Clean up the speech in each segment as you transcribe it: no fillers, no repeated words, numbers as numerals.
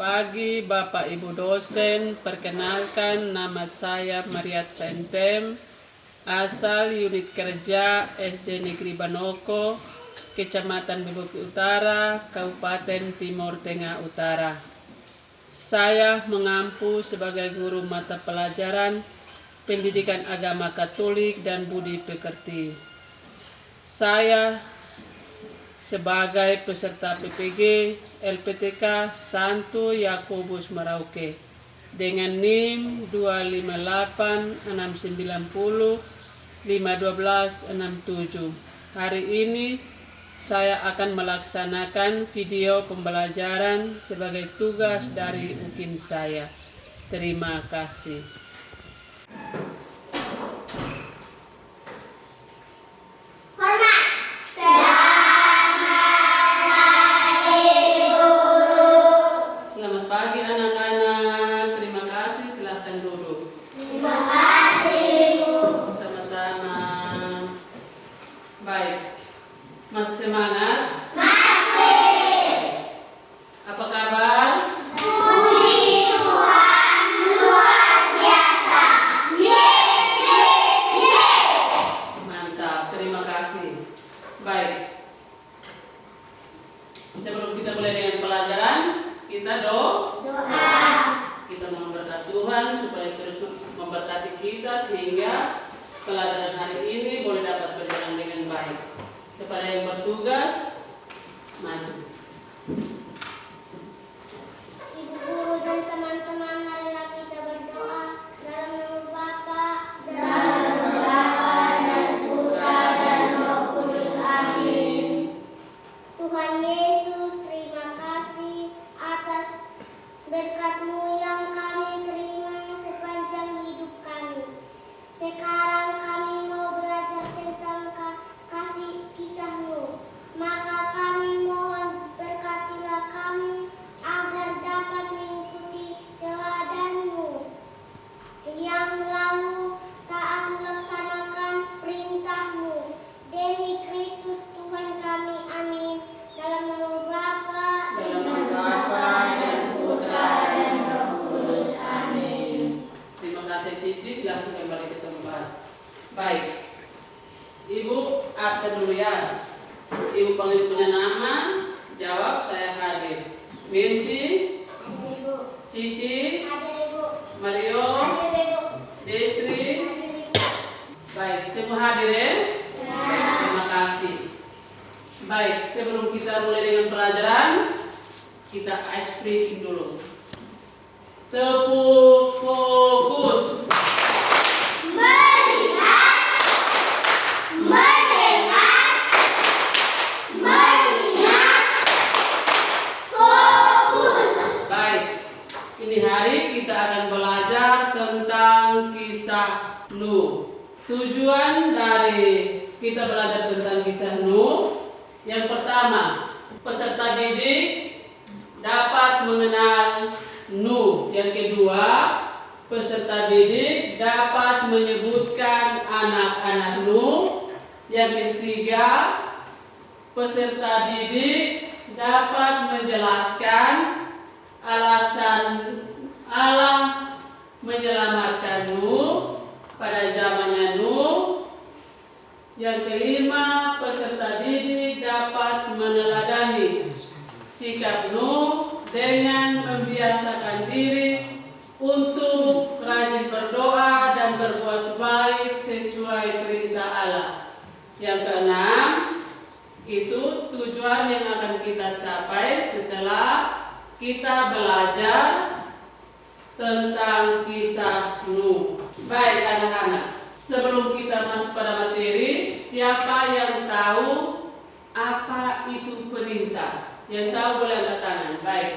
pagi Bapak Ibu dosen, perkenalkan nama saya Mariat Fentem, asal unit kerja SD Negeri Banoko, Kecamatan Beboki Utara, Kabupaten Timur Tengah Utara. Saya mengampu sebagai guru mata pelajaran Pendidikan Agama Katolik dan Budi Pekerti. Saya sebagai peserta PPG LPTK Santo Yakobus Merauke dengan NIM 25869051267. Hari ini saya akan melaksanakan video pembelajaran sebagai tugas dari UKIN saya. Terima kasih. Masih semangat? Masih. Apa kabar? Puji Tuhan luar biasa. Yes, yes, yes. Mantap, terima kasih. Baik. Sebelum kita mulai dengan pelajaran, kita doa. Kita memberkati Tuhan supaya terus memberkati kita sehingga pelajaran hari ini boleh dapat berjalan dengan baik. Kepada yang bertugas, maju. Ibu guru dan teman-teman, marilah kita berdoa dalam nama Bapa, dan Putra dan Roh Kudus. Amin. Tuhan Yesus, terima kasih atas berkat-Mu yang kami terima sepanjang hidup kami. Sekarang kami mau belajar tentang kasih kisah-Mu, maka kami mohon berkatilah kami agar dapat mengikuti teladan-Mu yang selalu taat melaksanakan perintah-Mu. Demi Kristus Tuhan kami, amin. Dalam nama Bapa, dan Putra dan Roh Kudus, amin. Terima kasih Cici, silahkan kembali ke tempat. Baik. Ibu absen dulu ya. Ibu panggil punya nama, jawab saya hadir. Minci, Cici, Mario, Destri. Baik, semua hadir ya? Terima kasih. Baik, sebelum kita mulai dengan pelajaran, kita ice breaking dulu. Tepuk fokus. Ini hari kita akan belajar tentang kisah Nuh. Tujuan dari kita belajar tentang kisah Nuh, yang pertama, peserta didik dapat mengenal Nuh. Yang kedua, peserta didik dapat menyebutkan anak-anak Nuh. Yang ketiga, peserta didik dapat menjelaskan alasan Allah menyelamatkan Nuh pada zamannya Nuh. Yang kelima, peserta didik dapat meneladani sikap Nuh dengan membiasakan diri untuk rajin berdoa dan berbuat baik sesuai perintah Allah. Yang keenam, itu tujuan yang akan kita capai setelah kita belajar tentang kisah Nuh. Baik anak-anak, sebelum kita masuk pada materi, siapa yang tahu apa itu perintah? Yang tahu boleh angkat tangan. Baik.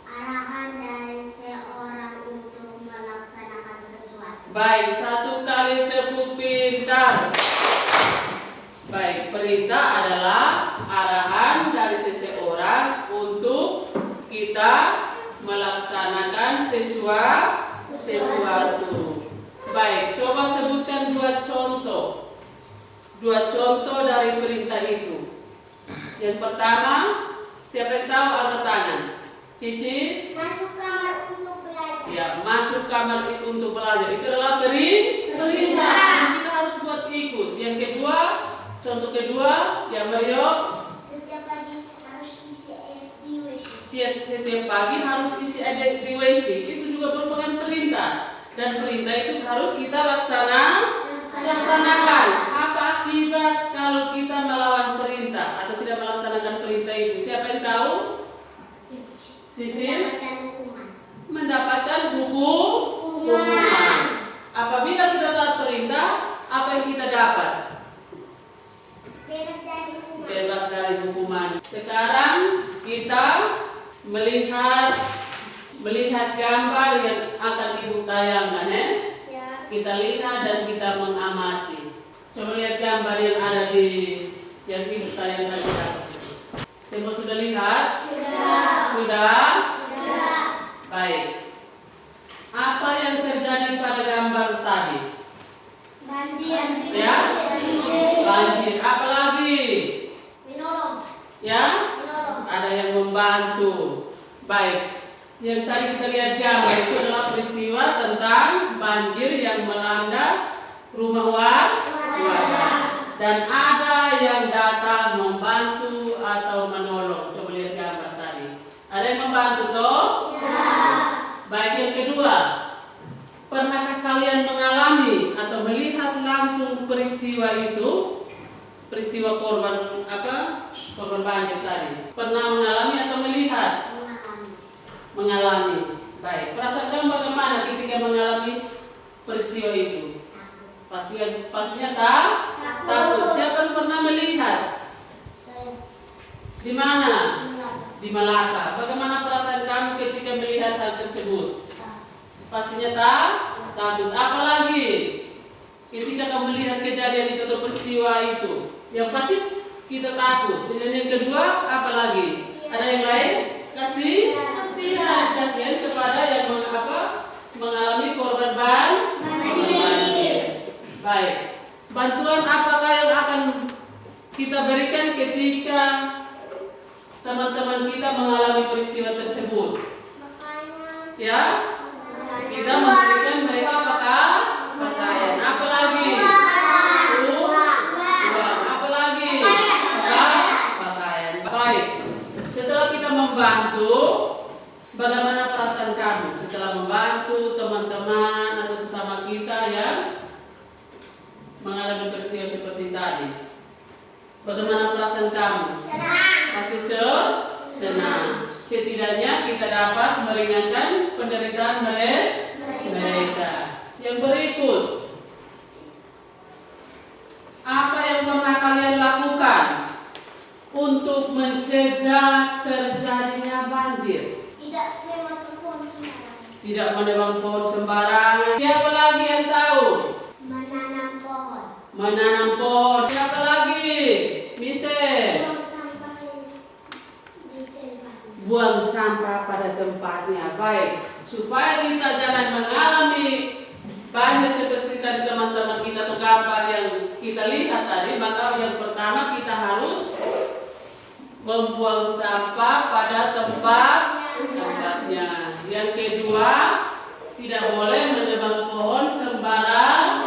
Arahan dari seorang untuk melaksanakan sesuatu. Baik, satu kali tepuk pintar. Baik, perintah adalah arahan dari seseorang untuk kita melaksanakan sesuatu. Baik, coba sebutkan dua contoh dari perintah itu. Yang pertama, siapa yang tahu angkat tangan? Cici? Masuk kamar untuk belajar. Ya, masuk kamar itu untuk belajar. Itu adalah perintah. Kita harus buat ikut. Yang kedua, contoh kedua, ya Mario. Setiap pagi harus isi air di WC. Setiap pagi harus isi air di WC. Itu juga merupakan perintah. Dan perintah itu harus kita laksanakan. Apa akibat kalau kita melawan perintah atau tidak melaksanakan perintah itu? Siapa yang tahu? Sisil? Mendapatkan hukuman. Apabila kita taat perintah, apa yang kita dapat? Bebas dari hukuman. Sekarang kita melihat gambar yang akan ibu tayangkan, ya. Kita lihat dan kita mengamati. Coba lihat gambar yang ada di yang ibu tayangkan. Semua sudah lihat? Sudah. Baik. Apa yang terjadi pada gambar tadi? Banjir. Ya? Banjir. Apa lagi? Menolong. Ya? Ada yang membantu. Baik. Yang tadi kita lihat gambar itu adalah peristiwa tentang banjir yang melanda rumah warga. Dan ada yang datang membantu atau menolong. Coba lihat gambar tadi. Ada yang membantu toh? Ya. Baik, yang kedua, pernahkah kalian mengalami atau melihat langsung peristiwa itu? Peristiwa korban banjir tadi. Pernah mengalami atau melihat? Mengalami. Baik, perasaan kamu bagaimana ketika mengalami peristiwa itu? Pastinya takut. Siapa yang pernah melihat? Di mana? Di Malaka. Bagaimana perasaan kamu ketika melihat hal tersebut? Pastinya takut. Apalagi ketika kamu melihat kejadian itu atau peristiwa itu, yang pasti kita takut. Dan yang kedua, apalagi? Ada yang lain? Kasihan kepada yang mengalami korban banjir. Baik. Bantuan apakah yang akan kita berikan ketika teman-teman kita mengalami peristiwa tersebut? Ya, kita memberikan mereka pakaian. Apalagi? Uang. Apalagi? Pakaian. Baik. Setelah kita membantu, bagaimana perasaan kamu setelah membantu teman-teman atau sesama kita yang mengalami peristiwa seperti tadi? Bagaimana perasaan kamu? Pasti senang. Setidaknya kita dapat meringankan penderitaan mereka. Yang berikut, apa yang pernah kalian lakukan untuk mencegah terjadinya banjir? Tidak menebang pohon sembarangan. Tidak menebang pohon sembarangan. Siapa lagi yang tahu? Menanam pohon. Menanam pohon. Siapa lagi? Michelle. Buang sampah pada tempatnya. Baik, supaya kita jangan mengalami banjir seperti tadi teman-teman kita atau gambar yang kita lihat tadi, maka yang pertama kita harus membuang sampah pada tempatnya. Yang kedua, tidak boleh menebang pohon sembarangan.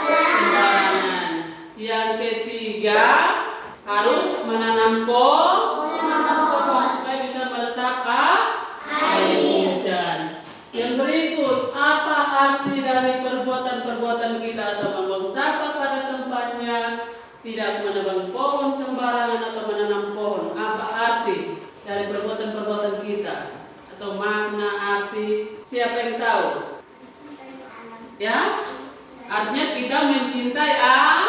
Yang ketiga, harus menanam pohon supaya bisa meresap air hujan. Yang berikut, apa arti dari perbuatan-perbuatan kita atau membuang sampah pada tempatnya, tidak menebang pohon sembarangan atau menanam pohon? Apa arti dari perbuatan-perbuatan kita atau makna arti? Siapa yang tahu? Ya, artinya kita mencintai alam.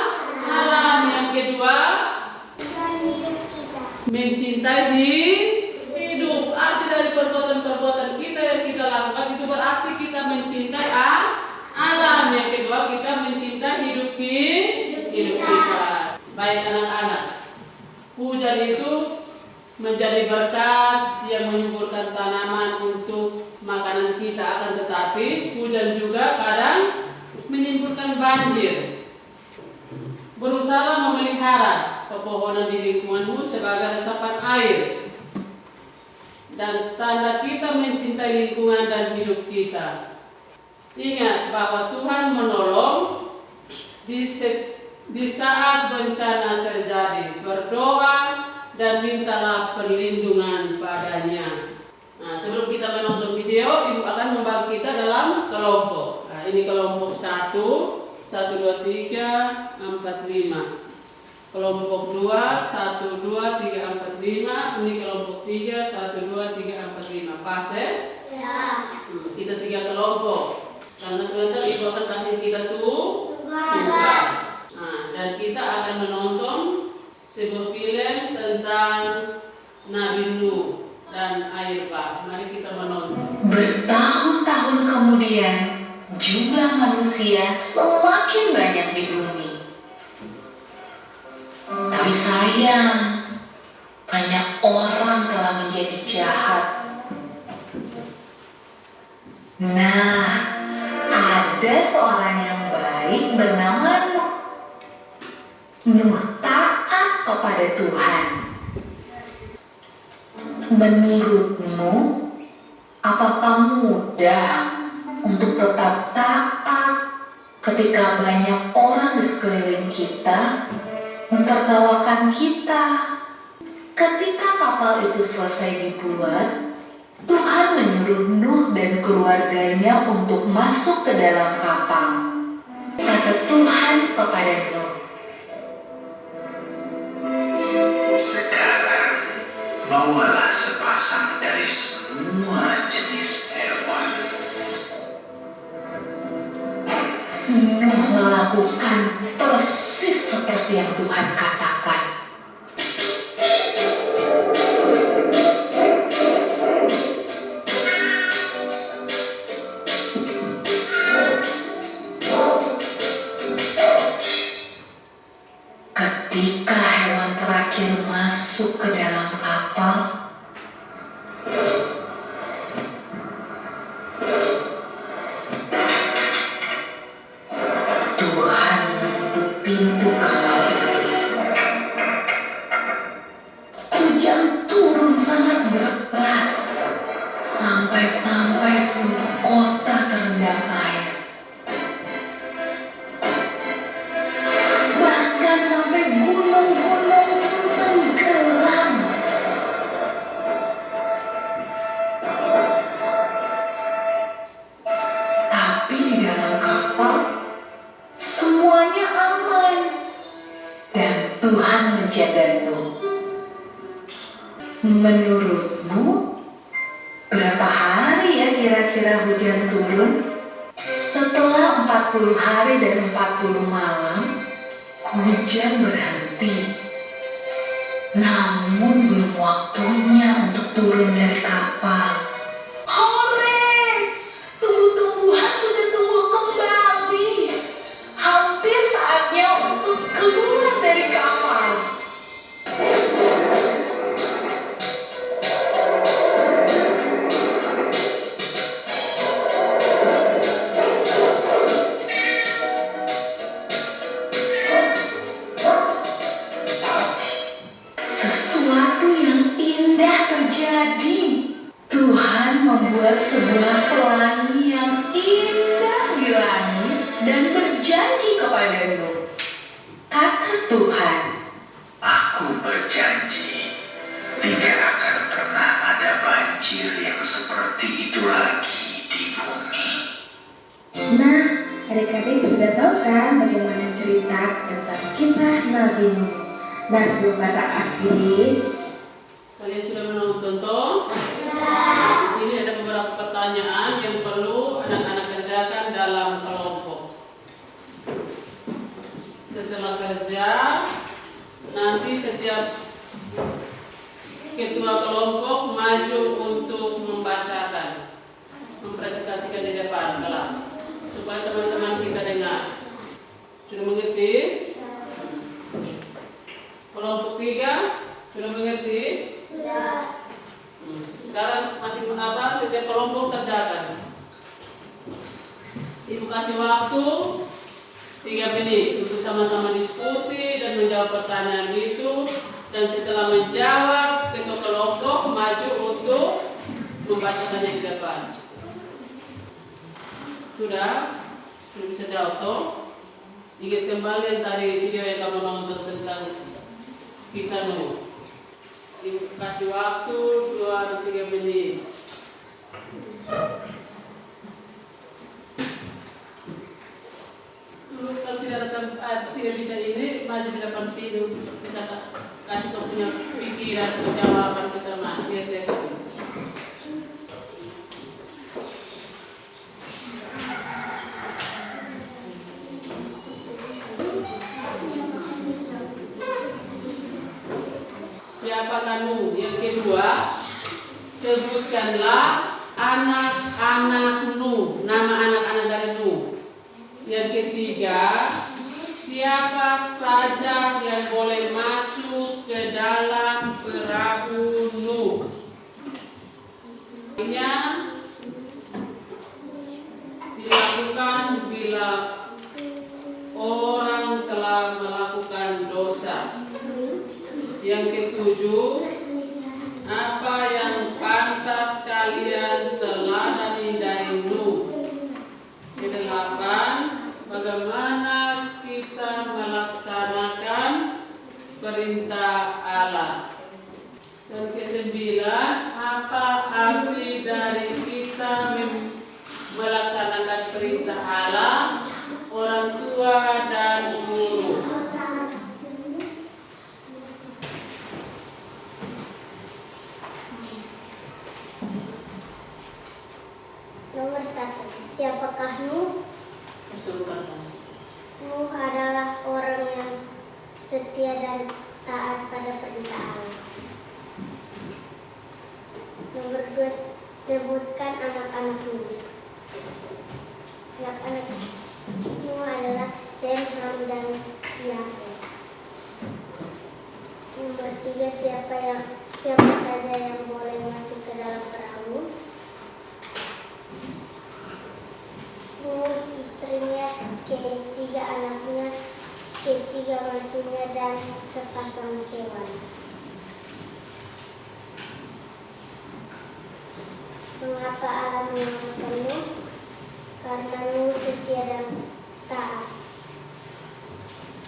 Yang kedua, mencintai hidup. Arti dari perbuatan-perbuatan kita yang kita lakukan itu berarti kita mencintai alam. Yang kedua, kita mencintai hidup kita. Baik anak-anak, hujan itu menjadi berkat yang menyuburkan tanaman untuk makanan kita, akan tetapi hujan juga kadang menimbulkan banjir. Berusaha memelihara pepohonan di lingkunganmu sebagai resapan air. dan tanda kita mencintai lingkungan dan hidup kita. Ingat bahwa Tuhan menolong di saat bencana terjadi. Berdoa dan mintalah perlindungan padanya. Nah, sebelum kita menonton video, Ibu akan membagi kita dalam kelompok. Nah, ini kelompok 1, 1, 2, 3, 4, 5. Kelompok 2, 1, 2, 3, 4, 5. Ini kelompok 3, 1, 2, 3, 4, 5. Pas ya? Ya. Kita 3 kelompok. Karena sebentar Ibu akan kasih kita Tugas. Nah, dan kita akan menonton sebuah film tentang Nabi Nuh dan air bah. Mari kita menonton. Bertahun-tahun kemudian, jumlah manusia semakin banyak di bumi. Tapi sayang, banyak orang telah menjadi jahat. Nah, ada seorang yang baik bernama Nuh. Nuh taat kepada Tuhan. Menurutmu, apakah mudah untuk tetap taat ketika banyak orang di sekeliling kita mentertawakan kita? Ketika kapal itu selesai dibuat, Tuhan menyuruh Nuh dan keluarganya untuk masuk ke dalam kapal. Kata Tuhan kepada Nuh, "Sekarang bawalah sepasang dari semua jenis hewan." Nuh melakukan persis seperti yang Tuhan katakan. Ketika hewan terakhir masuk ke dalam kapal, Tuhan menutup pintu kapal itu. Hujan turun sangat deras, sampai seluruh kota terendam air. Bahkan sampai gunung-gunung pun tenggelam. Tapi di dalam kapal semuanya aman dan Tuhan menjaga Nuh. Menurutmu, berapa hari ya kira-kira hujan turun? Setelah 40 hari dan 40 malam, hujan berhenti. Namun belum waktunya untuk turun dari kapal. Hore! Tumbuh-tumbuhan sudah tumbuh kembali. Hampir saatnya untuk keluar dari kapal. Sesuatu yang indah terjadi. Tuhan membuat sebuah pelangi yang indah di langit dan berjanji kepada Nuh. Kata Tuhan, Aku berjanji tidak akan pernah ada banjir yang seperti itu lagi di bumi. Nah, adik-adik sudah tahu kan bagaimana cerita tentang kisah Nabi Nuh. Nah, sebelum kata akhiri, Kalian sudah menonton toh? Di sini ada beberapa pertanyaan yang perlu anak-anak kerjakan dalam kelompok. Setelah kerja, nanti setiap ketua kelompok maju untuk membacakan, mempresentasikan di depan kelas supaya teman-teman kita dengar. Sudah mengerti? Kelompok 3 sudah mengerti? Sudah. Sekarang masih setiap kelompok kerjakan. Ibu kasih waktu 3 menit untuk sama-sama diskusi dan menjawab pertanyaan itu. Dan setelah menjawab, ketua berkelompok maju untuk membacakannya di depan. Sudah bisa jawab toh? Ingat kembali yang tadi video yang kamu nonton tentang kisah Nuh. Kasih waktu 2 atau 3 menit. Kalau tidak bisa ini, maju di depan sini untuk bisa kasih kau punya pikiran atau jawaban ke teman. Biar dia tahu. Siapakah Nuh? Yang kedua, sebutkanlah anak-anak Nuh, nama anak-anak dari Nuh. Yang ketiga, siapa saja yang boleh masuk ke dalam perahu Nuh? Ini dilakukan bila orang telah melakukan dosa. Yang ketujuh, apa yang pantas kalian teladani dari Nuh? Kedelapan, bagaimana kita melaksanakan perintah Allah. Dan kesembilan, apa arti dari kita melaksanakan perintah Allah, orang tua dan guru. Nomor 1. Siapakah Nuh? Nuh adalah orang yang setia dan taat pada perintah Allah. Nomor 2. Sebutkan anak-anak Nuh. Anak-anak Nuh adalah Sem, Ham, dan Yafet. Nomor 3. Siapa saja yang boleh masuk ke dalam perahu? Nuh, istrinya, ketiga anaknya, ketiga mansunya, dan sepasang hewan. Mengapa Allah menyelamatkan Nuh? Karena Nuh setia dan taat.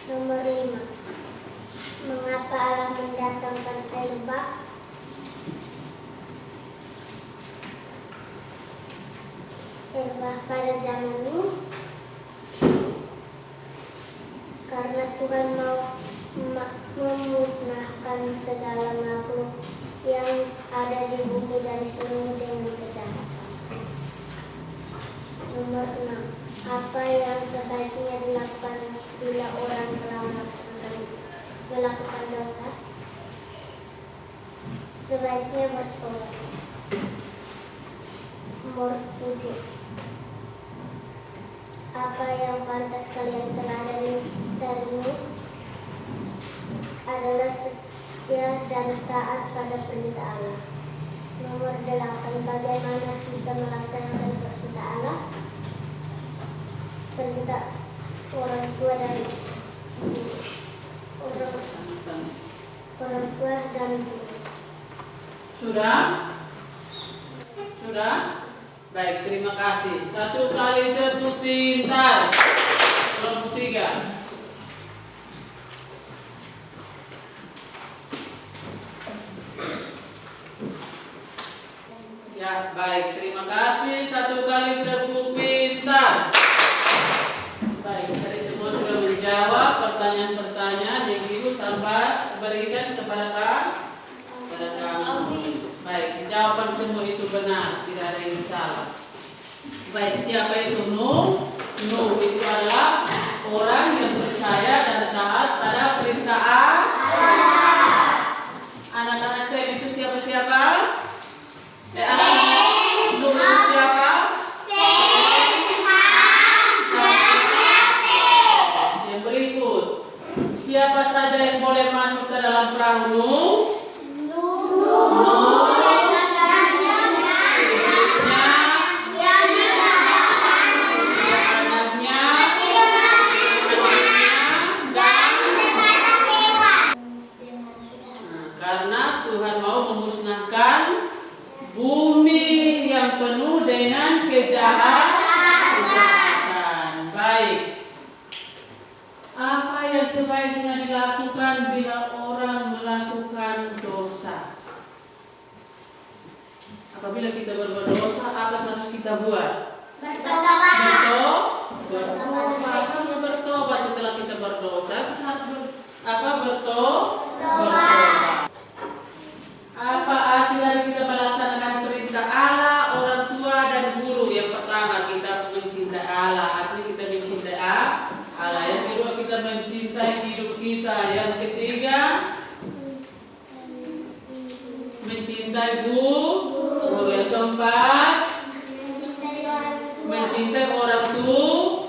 Nomor 5. Mengapa Allah mendatangkan air bah? Pada zaman Nuh, karena Tuhan mau memusnahkan segala makhluk yang ada di bumi dan penuh dengan kejahatan. Nomor 6. Apa yang sebaiknya dilakukan bila orang telah melakukan dosa? Sebaiknya bertobat. Nomor 7. Apa yang pantas kalian teladani dari Nuh? Adalah setia dan taat pada perintah Allah. Nomor 8. Bagaimana kita melaksanakan perintah Allah? Perintah orang tua dan orang tua dan guru. Sudah? Sudah? Baik, terima kasih. 1 kali tertutup pintar. Kelompok 3. Ya, baik, terima kasih. 1 kali tertutup pintar. Baik, tadi semua sudah menjawab pertanyaan-pertanyaan yang Ibu sampai berikan kepada kamu. Baik, jawaban semua itu benar, tidak ada yang salah. Baik, siapa itu Nuh? Nuh itu adalah orang yang percaya dan taat pada perintah Allah. Anak-anak Sem itu siapa-siapa? Nuh itu siapa? Yang berikut, siapa saja yang boleh masuk ke dalam perahu Nuh? Karena Tuhan mau memusnahkan yang sebaiknya dilakukan bila orang melakukan dosa? Apabila kita berbuat dosa, apa yang harus kita buat? Bertobat. Harus bertobat setelah kita berdosa. Kita harus bertobat. Apa arti dari kita melaksanakan perintah Allah, orang tua dan guru? Yang pertama, kita mencintai Allah. Artinya kita mencintai Allah. Yang kedua, kita mencintai hidup kita. Yang ketiga, mencintai guru. Yang keempat, mencintai orang tua.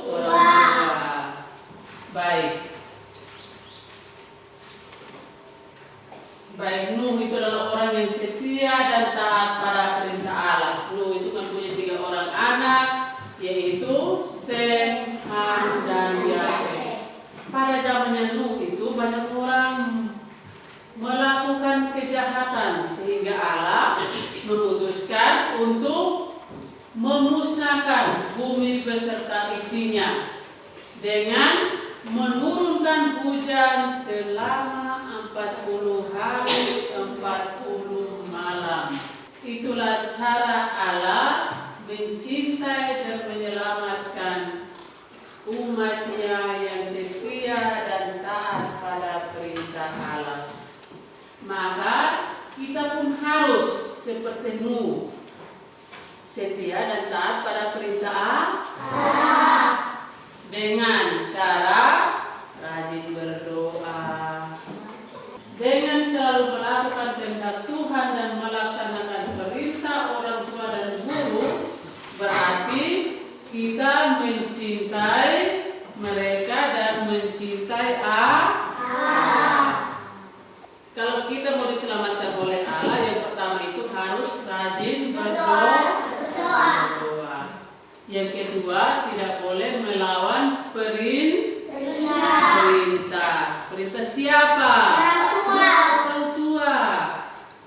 Baik, Nuh itu adalah orang yang setia dan taat pada perintah Allah. Nuh itu mempunyai 3 orang anak, yaitu Sem, Ham, dan Yafet. Pada zamannya Nuh itu banyak orang melakukan kejahatan, sehingga Allah memutuskan untuk memusnahkan bumi beserta isinya dengan menurunkan hujan selama 40 hari 40 malam. Itulah cara Allah mencintai dan menyelamatkan umatnya yang setia dan taat pada perintah Allah. Maka kita pun harus seperti Nuh, setia dan taat pada perintah Allah dengan cara rajin berdoa, dengan selalu melakukan kehendak Tuhan dan melaksanakan perintah orang tua dan guru. Berarti kita mencintai mereka dan mencintai Allah. Kalau kita mau diselamatkan oleh Allah, yang pertama itu harus rajin berdoa. Yang kedua, tidak boleh melawan perintah. Perintah siapa? Orang tua.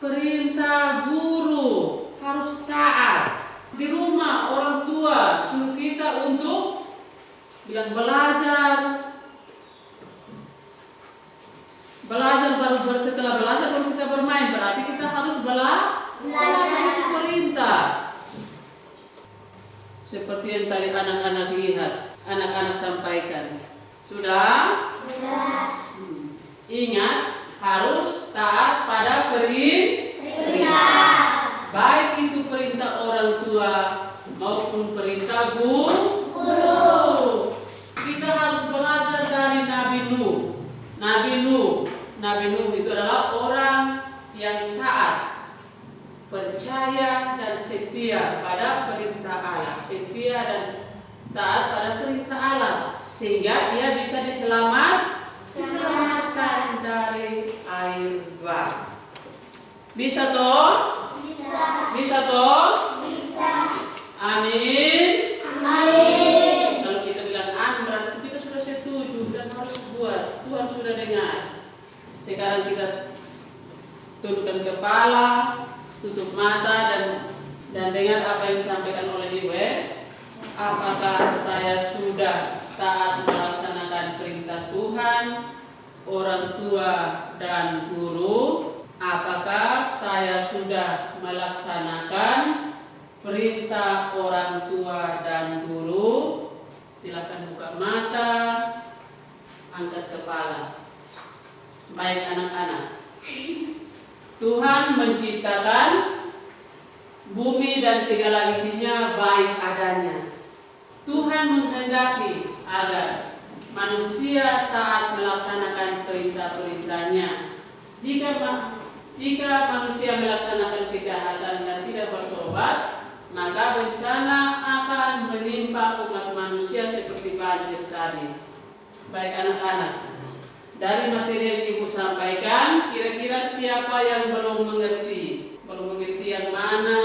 Perintah guru, harus taat. Di rumah orang tua suruh kita untuk bilang belajar baru setelah belajar baru kita bermain. Berarti kita harus belajar, itu perintah. Seperti yang tadi anak-anak lihat, anak-anak sampaikan. Sudah? Ingat, harus taat pada perintah. Baik itu perintah orang tua maupun perintah guru. Kita harus belajar dari Nabi Nuh. Nabi Nuh itu adalah orang yang taat, percaya dan setia pada perintah Allah, setia dan taat pada perintah Allah, sehingga dia bisa diselamatkan dari air bah. Bisa toh? Bisa toh? Amin. Kalau kita bilang amin, berarti kita sudah setuju dan harus buat. Tuhan sudah dengar. Sekarang kita tundukkan kepala, tutup mata dan dengar apa yang disampaikan oleh Ibu. Apakah saya sudah taat melaksanakan perintah Tuhan, orang tua dan guru? Apakah saya sudah melaksanakan perintah orang tua dan guru? Silakan buka mata, angkat kepala. Baik anak-anak, Tuhan menciptakan bumi dan segala isinya baik adanya. Tuhan menghendaki agar manusia taat melaksanakan perintah-perintahnya. Jika manusia melaksanakan kejahatan dan tidak bertobat, maka bencana akan menimpa umat manusia seperti banjir tadi. Baik anak-anak, dari materi yang Ibu sampaikan, kira-kira siapa yang belum mengerti? Belum mengerti yang mana?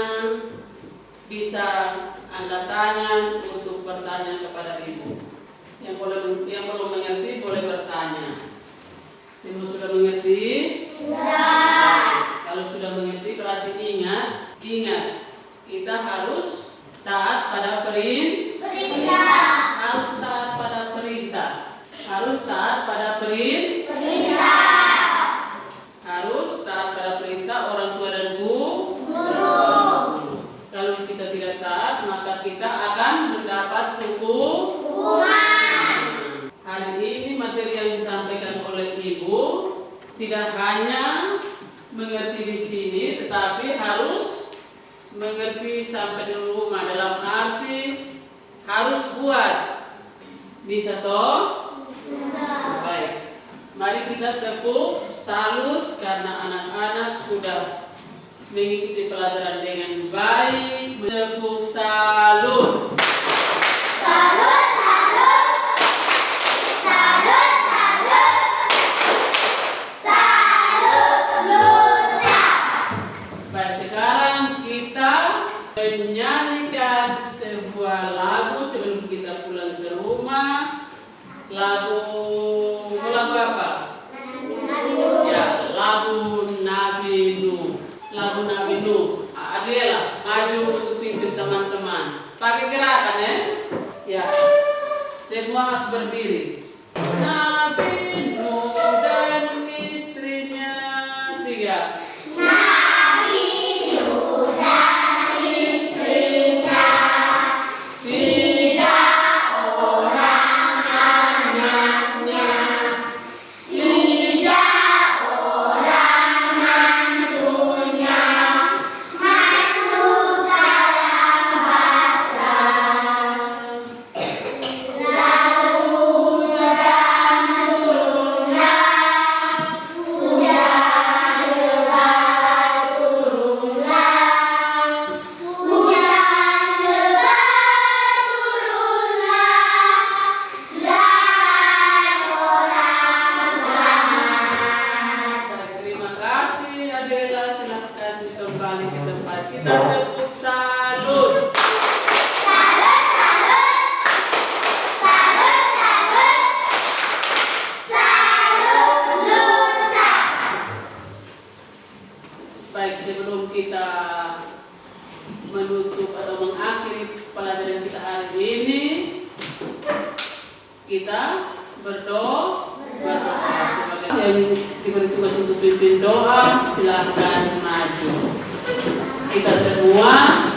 Bisa angkat tangan untuk bertanya kepada Ibu. Yang belum mengerti boleh bertanya. Semua sudah mengerti? Sudah. Kalau sudah mengerti berarti ingat, kita harus taat pada perintah. Harus taat pada perintah. tidak hanya mengerti di sini, tetapi harus mengerti sampai di rumah. Dalam arti harus buat. Bisa toh? Bisa. Baik. Mari kita tepuk salut karena anak-anak sudah mengikuti pelajaran dengan baik. Tepuk salut. Salut, salut. Salut, salut. Salut, Baik, sekarang kita menyanyikan sebuah lagu sebelum kita pulang ke rumah. Lagu apa? Ya, lagu Nabi Nuh. Lagu Nabi Nuh. Adela, maju untuk pimpin teman-teman. Pakai gerakan ya. Ya, semua harus berdiri. Nabi Nuh dan istrinya. 3. Terima kasih Adela, silahkan kembali ke tempat. Kita tepuk salut. salut, salut. Salut, salut. Salut, Baik, sebelum kita menutup atau mengakhiri pelajaran kita hari ini, kita berdoa. Sebagai yang diberi tugas untuk pimpin doa, silahkan maju. Kita semua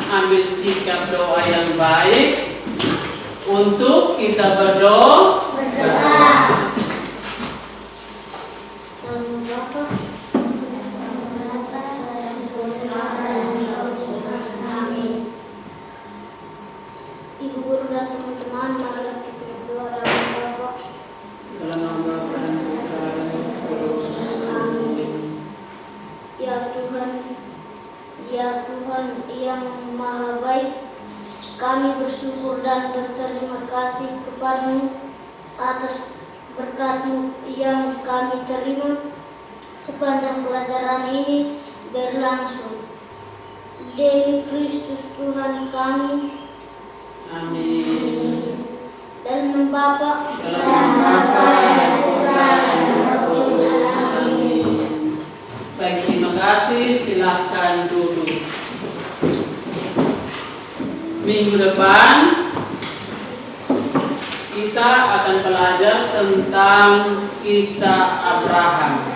ambil sikap doa yang baik untuk kita berdoa. Ibu guru dan teman-teman, marilah kita berdoa dalam Bapa. Dalam nama Bapa dan Putra dan Roh Kudus. Amin. Ya Tuhan yang Maha Baik, kami bersyukur dan berterima kasih kepadamu atas berkat-Mu yang kami terima sepanjang pelajaran ini berlangsung. Demi Kristus Tuhan kami. Amin. Dalam nama Bapa Dalam nama Bapa dan Putra dan Roh Kudus. Amin. Baik, terima kasih. Silahkan duduk. Minggu depan kita akan belajar tentang kisah Abraham.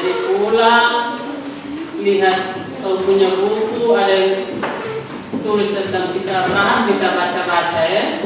Jadi pulang lihat kalau punya buku ada yang tulis tentang kisah Abraham, bisa baca-baca ya.